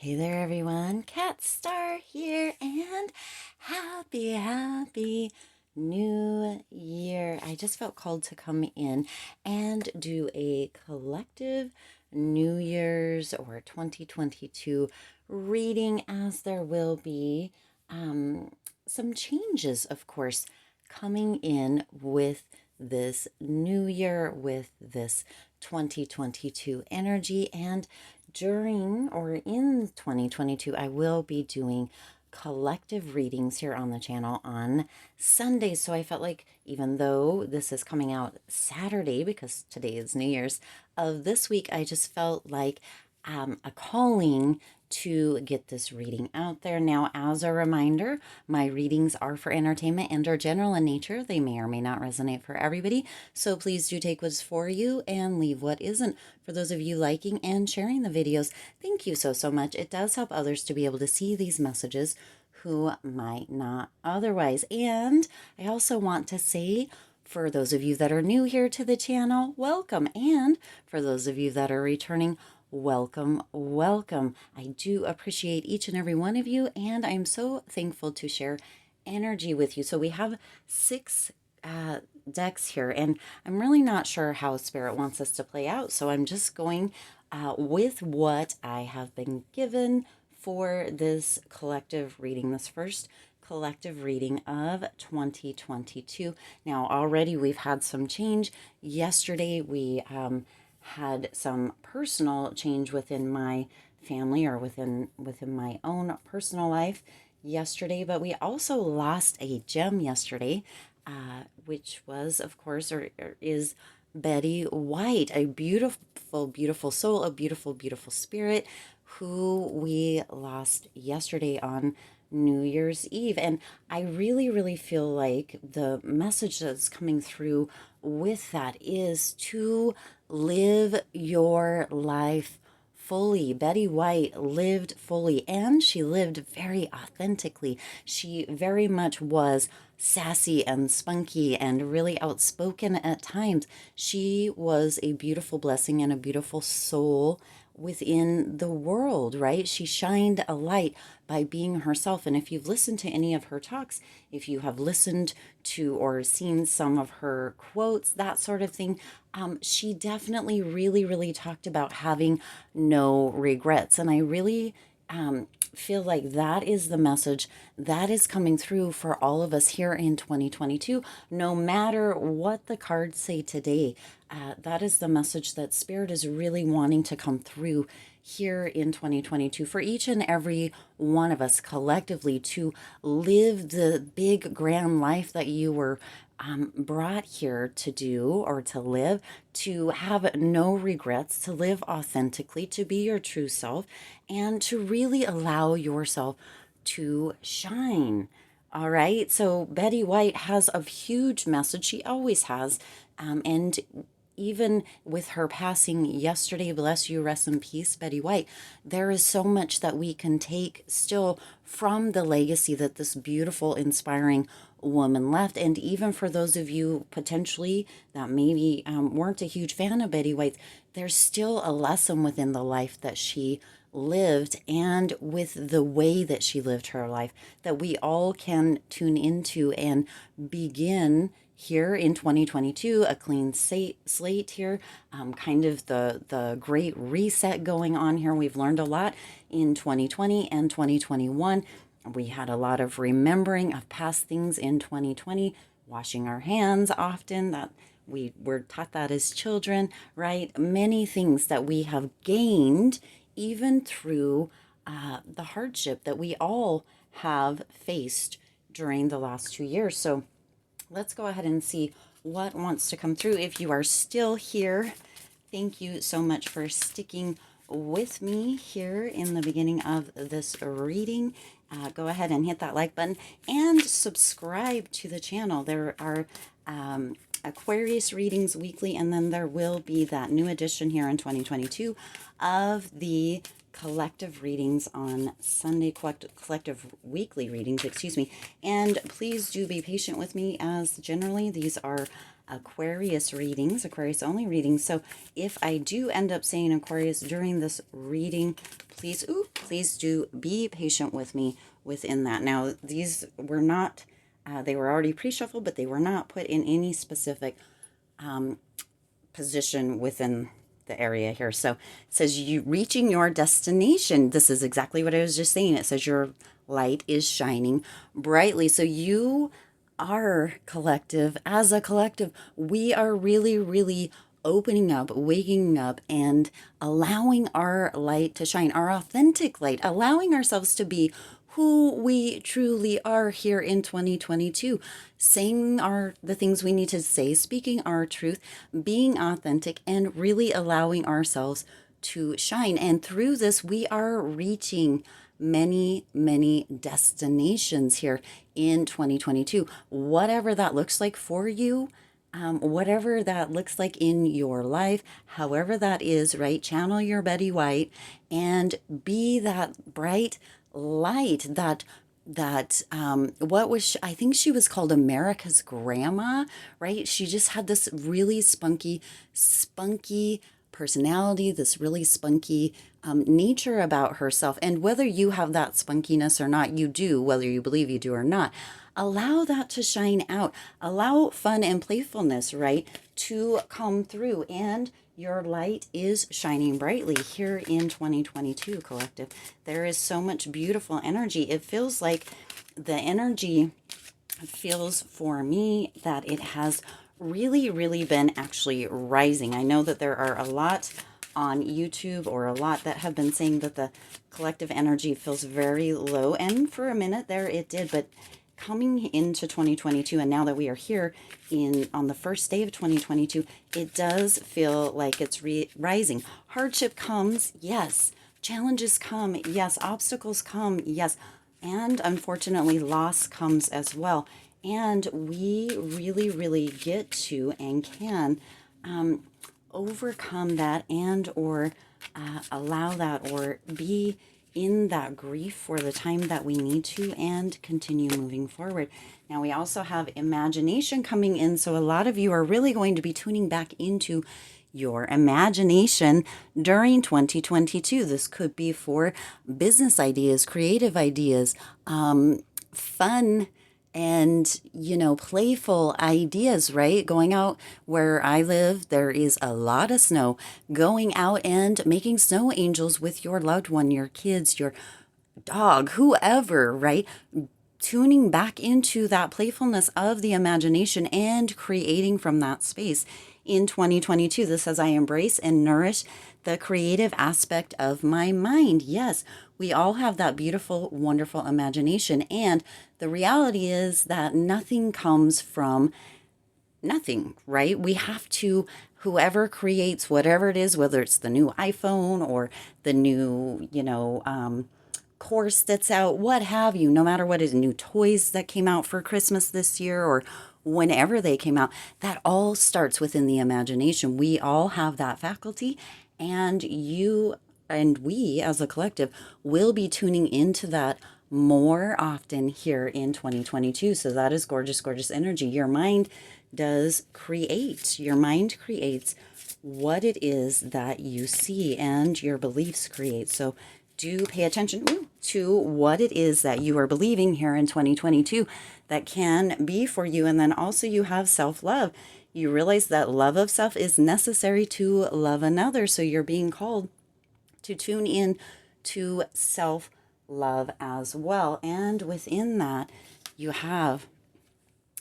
Hey there, everyone. Cat Star here, and happy new year. I just felt called to come in and do a collective New Year's or 2022 reading, as there will be some changes, of course, coming in with this new year, with this 2022 energy. And during or in 2022, I will be doing collective readings here on the channel on Sundays. So I felt like, even though this is coming out Saturday, because today is New Year's, of this week, I just felt like a calling to get this reading out there. Now, as a reminder, my readings are for entertainment and are general in nature. They may or may not resonate for everybody, so please do take what's for you and leave what isn't. For those of you liking and sharing the videos, thank you so much. It does help others to be able to see these messages who might not otherwise. And I also want to say, for those of you that are new here to the channel, welcome. And for those of you that are returning, welcome. I do appreciate each and every one of you, and I'm so thankful to share energy with you. So we have six decks here, and I'm really not sure how Spirit wants us to play out, so I'm just going with what I have been given for this collective reading, this first collective reading of 2022. Now, already we've had some change. Yesterday we had some personal change within my family, or within my own personal life yesterday, but we also lost a gem yesterday, which was, of course, or is Betty White, a beautiful soul, a beautiful spirit, who we lost yesterday on New Year's Eve. And I really feel like the message that's coming through with that is to live your life fully. Betty White lived fully, and she lived very authentically. She very much was sassy and spunky and really outspoken at times. She was a beautiful blessing and a beautiful soul within the world, right? She shined a light by being herself. And if you've listened to any of her talks, if you have listened to or seen some of her quotes, that sort of thing, she definitely really talked about having no regrets. And I really feel like that is the message that is coming through for all of us here in 2022, no matter what the cards say today. That is the message that Spirit is really wanting to come through here in 2022 for each and every one of us collectively, to live the big grand life that you were brought here to do or to live, to have no regrets, to live authentically, to be your true self, and to really allow yourself to shine. All right. So Betty White has a huge message. She always has. And even with her passing yesterday, bless you, rest in peace, Betty White, there is so much that we can take still from the legacy that this beautiful, inspiring woman left. And even for those of you potentially that maybe weren't a huge fan of Betty White, there's still a lesson within the life that she lived, and with the way that she lived her life, that we all can tune into and begin here in 2022, a clean slate here, kind of the great reset going on here. We've learned a lot in 2020 and 2021. We had a lot of remembering of past things in 2020, washing our hands often, that we were taught that as children, right? Many things that we have gained even through the hardship that we all have faced during the last 2 years. So let's go ahead and see what wants to come through. If you are still here, thank you so much for sticking with me here in the beginning of this reading. Go ahead and hit that like button and subscribe to the channel. There are Aquarius readings weekly, and then there will be that new edition here in 2022 of the collective readings on Sunday, collective weekly readings, excuse me. And please do be patient with me, as generally these are Aquarius readings, Aquarius only readings. So if I do end up saying Aquarius during this reading, please please do be patient with me within that. Now, these were not, they were already pre-shuffled, but they were not put in any specific position within the area here. So it says you reaching your destination. This is exactly what I was just saying. It says your light is shining brightly. So you are collective. As a collective, we are really, really opening up, waking up, and allowing our light to shine, our authentic light, allowing ourselves to be who we truly are here in 2022, saying the things we need to say, speaking our truth, being authentic, and really allowing ourselves to shine. And through this, we are reaching many, many destinations here in 2022. Whatever that looks like for you, whatever that looks like in your life, however that is, right? Channel your Betty White and be that bright light that what was I think she was called America's grandma, right? She just had this really spunky personality, this really spunky nature about herself. And whether you have that spunkiness or not, you do, whether you believe you do or not, allow that to shine out. Allow fun and playfulness, right, to come through. And your light is shining brightly here in 2022, collective. There is so much beautiful energy. It feels like the energy feels for me that it has really, really been actually rising. I know that there are a lot on YouTube or a lot that have been saying that the collective energy feels very low. And for a minute there it did, but coming into 2022, and now that we are here on the first day of 2022, it does feel like it's rising. Hardship comes, yes. Challenges come, yes. Obstacles come, yes. And unfortunately, loss comes as well. And we really, really get to and can overcome that and or allow that or be in that grief for the time that we need to and continue moving forward. Now we also have imagination coming in, so a lot of you are really going to be tuning back into your imagination during 2022. This could be for business ideas, creative ideas, fun and, playful ideas, right? Going out where I live, there is a lot of snow. Going out and making snow angels with your loved one, your kids, your dog, whoever, right? Tuning back into that playfulness of the imagination and creating from that space in 2022. This says, I embrace and nourish the creative aspect of my mind. Yes, we all have that beautiful, wonderful imagination. And the reality is that nothing comes from nothing, right? We have to, whoever creates whatever it is, whether it's the new iPhone or the new, course that's out, what have you, no matter what is new toys that came out for Christmas this year or whenever they came out, that all starts within the imagination. We all have that faculty, and you and we as a collective will be tuning into that more often here in 2022. So that is gorgeous, gorgeous energy. Your mind does create. Your mind creates what it is that you see, and your beliefs create. So do pay attention to what it is that you are believing here in 2022 that can be for you. And then also you have self-love. You realize that love of self is necessary to love another. So you're being called to tune in to self-love as well. And within that, you have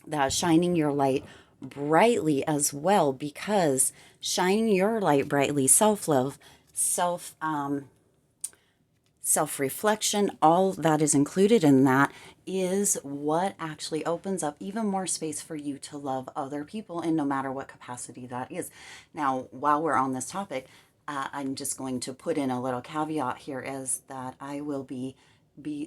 that shining your light brightly as well, because shining your light brightly, self-love, self-reflection, all that is included in that is what actually opens up even more space for you to love other people in no matter what capacity that is. Now, while we're on this topic, I'm just going to put in a little caveat here, is that I will be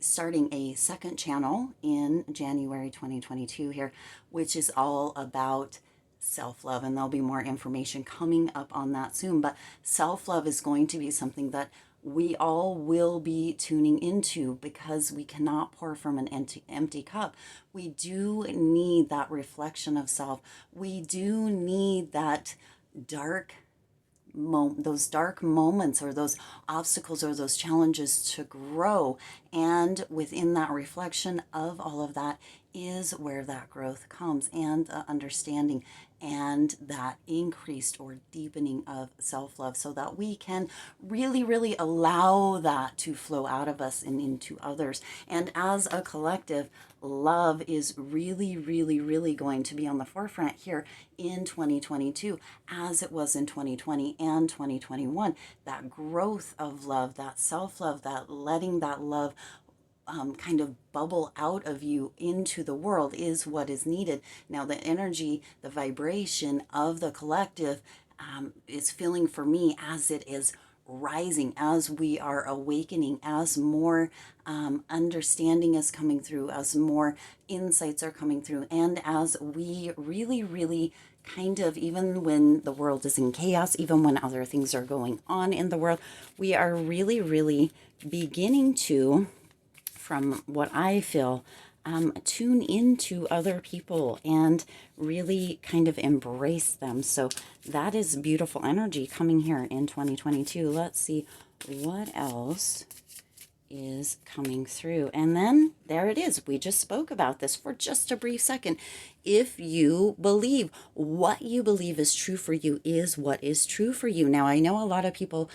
starting a second channel in January 2022 here, which is all about self-love, and there'll be more information coming up on that soon. But self-love is going to be something that we all will be tuning into, because we cannot pour from an empty cup. We do need that reflection of self. We do need that dark those dark moments or those obstacles or those challenges to grow. And within that reflection of all of that is where that growth comes, and the understanding and that increased or deepening of self-love, so that we can really, really allow that to flow out of us and into others. And as a collective, love is really, really, really going to be on the forefront here in 2022, as it was in 2020 and 2021. That growth of love, that self-love, that letting that love kind of bubble out of you into the world is what is needed. Now, the energy, the vibration of the collective is feeling for me as it is rising, as we are awakening, as more understanding is coming through, as more insights are coming through, and as we really, really kind of, even when the world is in chaos, even when other things are going on in the world, we are really, really beginning to, from what I feel, tune into other people and really kind of embrace them. So that is beautiful energy coming here in 2022. Let's see what else is coming through. And then there it is. We just spoke about this for just a brief second. If you believe, what you believe is true for you is what is true for you. Now, I know a lot of people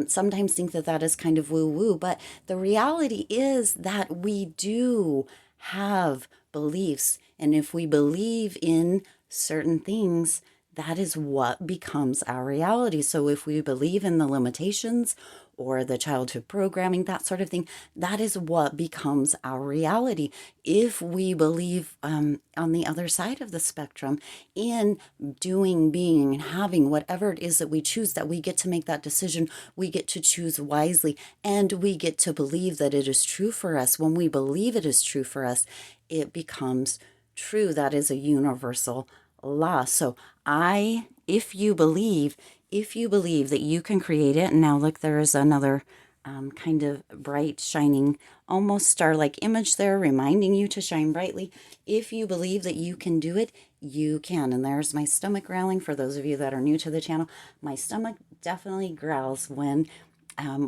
sometimes think that that is kind of woo-woo, but the reality is that we do have beliefs. And if we believe in certain things, that is what becomes our reality. So if we believe in the limitations or the childhood programming, that sort of thing, that is what becomes our reality. If we believe on the other side of the spectrum in doing, being, and having whatever it is that we choose, that we get to make that decision, we get to choose wisely, and we get to believe that it is true for us. When we believe it is true for us, it becomes true. That is a universal law. So if you believe that you can create it, and now look, there is another kind of bright, shining, almost star-like image there, reminding you to shine brightly. If you believe that you can do it, you can. And there's my stomach growling. For those of you that are new to the channel, my stomach definitely growls when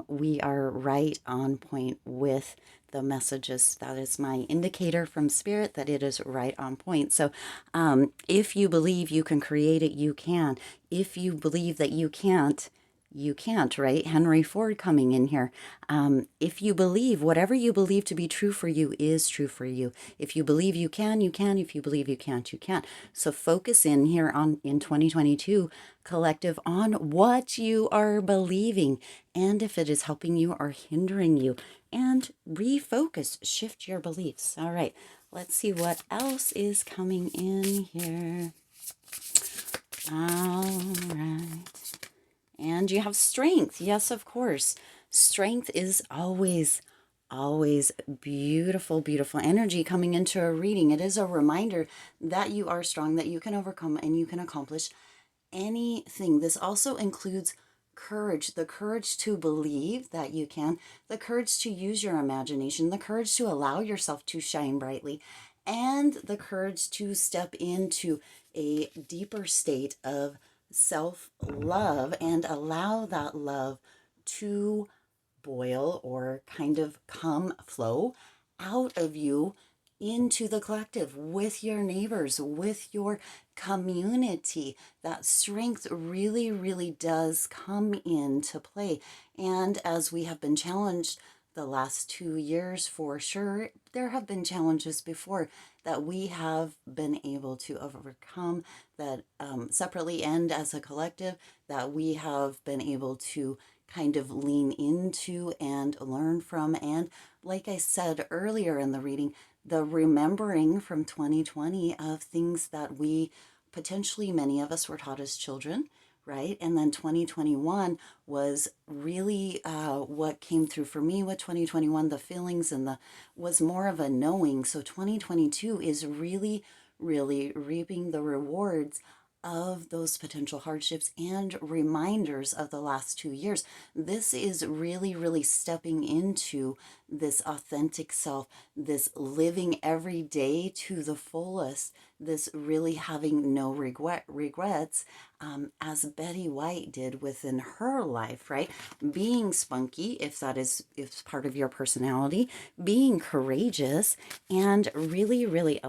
we are right on point with the messages. That is my indicator from spirit that it is right on point. So if you believe you can create it, you can. If you believe that you can't, right? Henry Ford coming in here. If you believe, whatever you believe to be true for you is true for you. If you believe you can, you can. If you believe you can't, you can't. So focus in here in 2022, collective, on what you are believing, and if it is helping you or hindering you, and refocus, shift your beliefs. All right, let's see what else is coming in here. All right. And you have strength. Yes, of course. Strength is always, always beautiful, beautiful energy coming into a reading. It is a reminder that you are strong, that you can overcome, and you can accomplish anything. This also includes courage, the courage to believe that you can, the courage to use your imagination, the courage to allow yourself to shine brightly, and the courage to step into a deeper state of self-love and allow that love to boil or kind of flow out of you into the collective, with your neighbors, with your community. That strength really, really does come into play. And as we have been challenged the last 2 years, for sure, there have been challenges before that we have been able to overcome, that separately and as a collective, that we have been able to kind of lean into and learn from. And like I said earlier in the reading, the remembering from 2020 of things that we potentially, many of us were taught as children, right? And then 2021 was really what came through for me with 2021, the feelings and was more of a knowing. So 2022 is really, really reaping the rewards of those potential hardships and reminders of the last 2 years. This is really, really stepping into this authentic self, this living every day to the fullest, this really having no regrets, as Betty White did within her life, right? Being spunky, if that is if part of your personality, being courageous, and really, really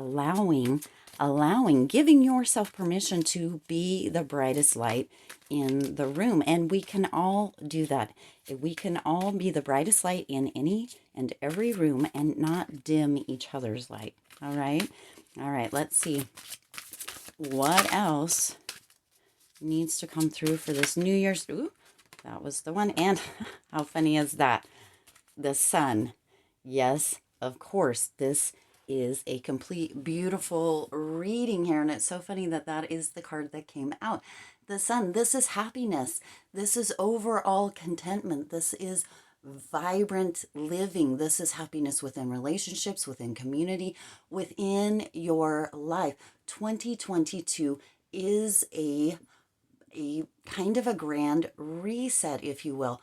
giving yourself permission to be the brightest light in the room. And we can all do that. We can all be the brightest light in any and every room and not dim each other's light. All right. All right. Let's see what else needs to come through for this New Year's. Ooh, that was the one. And how funny is that? The sun. Yes, of course. This is a complete beautiful reading here, and it's so funny that that is the card that came out. The sun. This is happiness. This is overall contentment. This is vibrant living. This is happiness within relationships, within community, within your life. 2022 is a kind of a grand reset, if you will.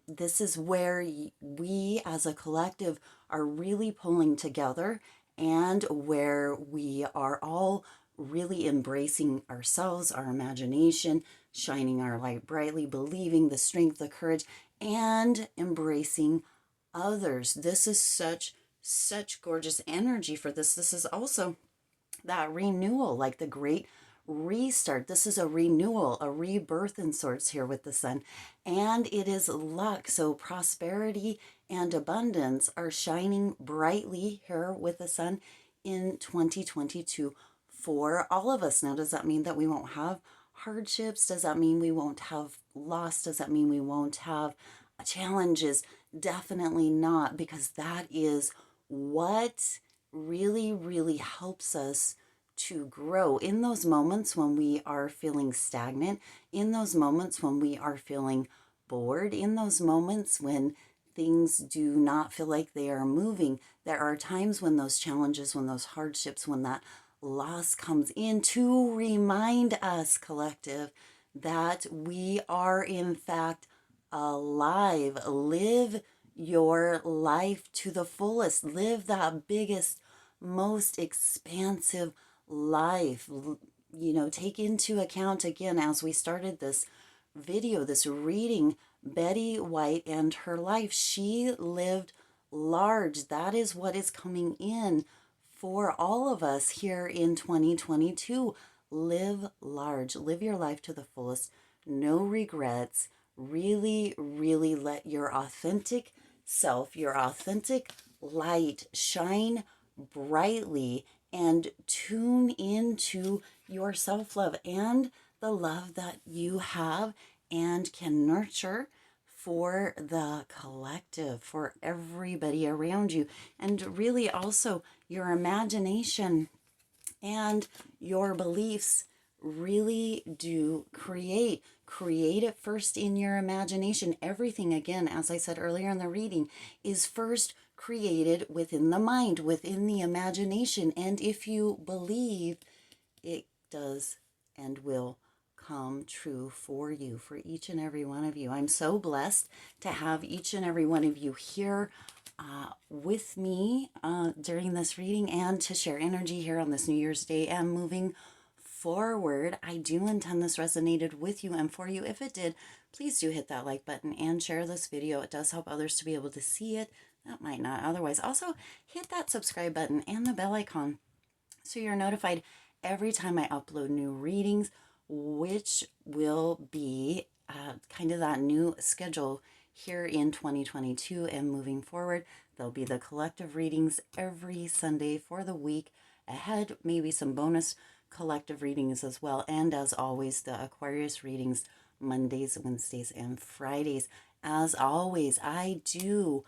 This is where we as a collective are really pulling together, and where we are all really embracing ourselves, our imagination, shining our light brightly, believing the strength, the courage, and embracing others. This is such gorgeous energy for this. This is also that renewal, like the great restart. This is a renewal, a rebirth in sorts here with the sun. And it is luck. So prosperity and abundance are shining brightly here with the sun in 2022 for all of us. Now, does that mean that we won't have hardships? Does that mean we won't have loss? Does that mean we won't have challenges? Definitely not, because that is what really, really helps us to grow in those moments when we are feeling stagnant, in those moments when we are feeling bored, in those moments when things do not feel like they are moving. There are times when those challenges, when those hardships, when that loss comes in to remind us, collective, that we are in fact alive. Live your life to the fullest. Live that biggest, most expansive life. Take into account, again, as we started this video, this reading, Betty White and her life. She lived large. That is what is coming in for all of us here in 2022. Live large. Live your life to the fullest. No regrets. Really, really let your authentic self, your authentic light shine brightly, and tune into your self-love and the love that you have and can nurture for the collective, for everybody around you. And really also your imagination and your beliefs really do create it first in your imagination. Everything, again, as I said earlier in the reading, is first created within the mind, within the imagination. And if you believe, it does and will come true for you, for each and every one of you. I'm so blessed to have each and every one of you here with me during this reading, and to share energy here on this New Year's Day and moving forward. I do intend this resonated with you and for you. If it did, please do hit that like button and share this video. It does help others to be able to see it that might not otherwise. Also, hit that subscribe button and the bell icon so you're notified every time I upload new readings, which will be kind of that new schedule here in 2022 and moving forward. There'll be the collective readings every Sunday for the week ahead, maybe some bonus collective readings as well. And as always, the Aquarius readings Mondays, Wednesdays, and Fridays. As always, I do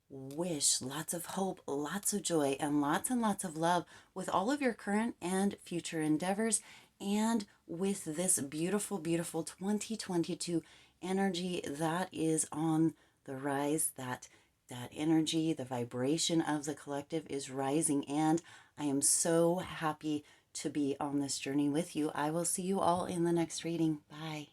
wish lots of hope, lots of joy, and lots of love with all of your current and future endeavors, and with this beautiful, beautiful 2022 energy that is on the rise. That energy, the vibration of the collective is rising, and I am so happy to be on this journey with you. I will see you all in the next reading. Bye.